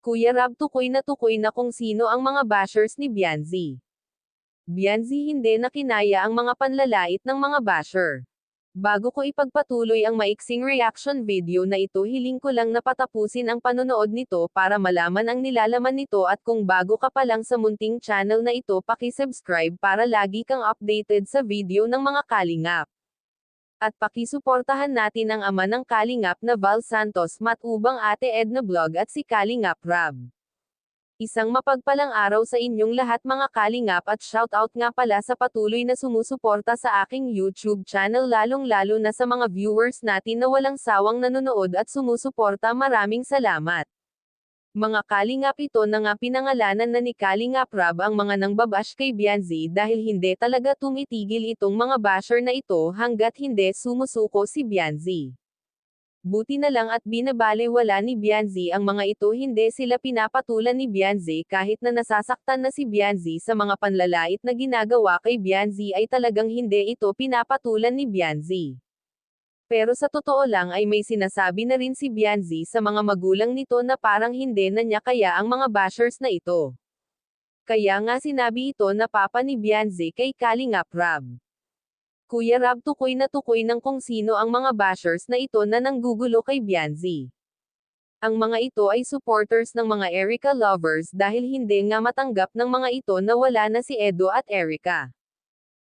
Kuya Rab, tukoy na kung sino ang mga bashers ni Bianzi. Bianzi, hindi na kinaya ang mga panlalait ng mga basher. Bago ko ipagpatuloy ang maiksing reaction video na ito, hiling ko lang na patapusin ang panonood nito para malaman ang nilalaman nito, at kung bago ka pa lang sa munting channel na ito, paki-subscribe para lagi kang updated sa video ng mga kalingap. At pakisuportahan natin ang ama ng kalingap na Val Santos, Matubang Ate Edna Vlog, at si Kalingap Rab. Isang mapagpalang araw sa inyong lahat mga kalingap, at shoutout nga pala sa patuloy na sumusuporta sa aking YouTube channel, lalong-lalo na sa mga viewers natin na walang sawang nanonood at sumusuporta. Maraming salamat. Mga kalingap, ito na nga pinangalanan na ni Kalingap Rab ang mga nangbabash kay Bianzi dahil hindi talaga tumitigil itong mga basher na ito hanggat hindi sumusuko si Bianzi. Buti na lang at binabalewala ni Bianzi ang mga ito, hindi sila pinapatulan ni Bianzi kahit na nasasaktan na si Bianzi sa mga panlalait na ginagawa kay Bianzi, ay talagang hindi ito pinapatulan ni Bianzi. Pero sa totoo lang ay may sinasabi na rin si Bianzi sa mga magulang nito na parang hindi na niya kaya ang mga bashers na ito. Kaya nga sinabi ito na papa ni Bianzi kay Kalingap Rab. Kuya Rab, tukoy ng kung sino ang mga bashers na ito na nanggugulo kay Bianzi. Ang mga ito ay supporters ng mga Erica lovers dahil hindi nga matanggap ng mga ito na wala na si Edo at Erica.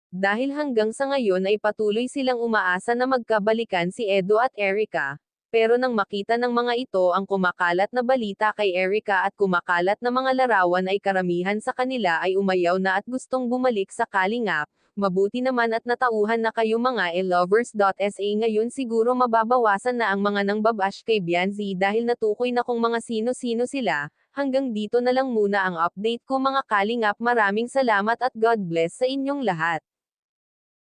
Dahil hanggang sa ngayon ay patuloy silang umaasa na magkabalikan si Edo at Erica, pero nang makita ng mga ito ang kumakalat na balita kay Erica at kumakalat na mga larawan, ay karamihan sa kanila ay umayaw na at gustong bumalik sa kalingap. Mabuti naman at natauhan na kayo mga e-lovers.sa, ngayon siguro mababawasan na ang mga nangbabash kay Bianzi dahil natukoy na kung mga sino-sino sila. Hanggang dito na lang muna ang update ko mga kalingap, maraming salamat at God bless sa inyong lahat.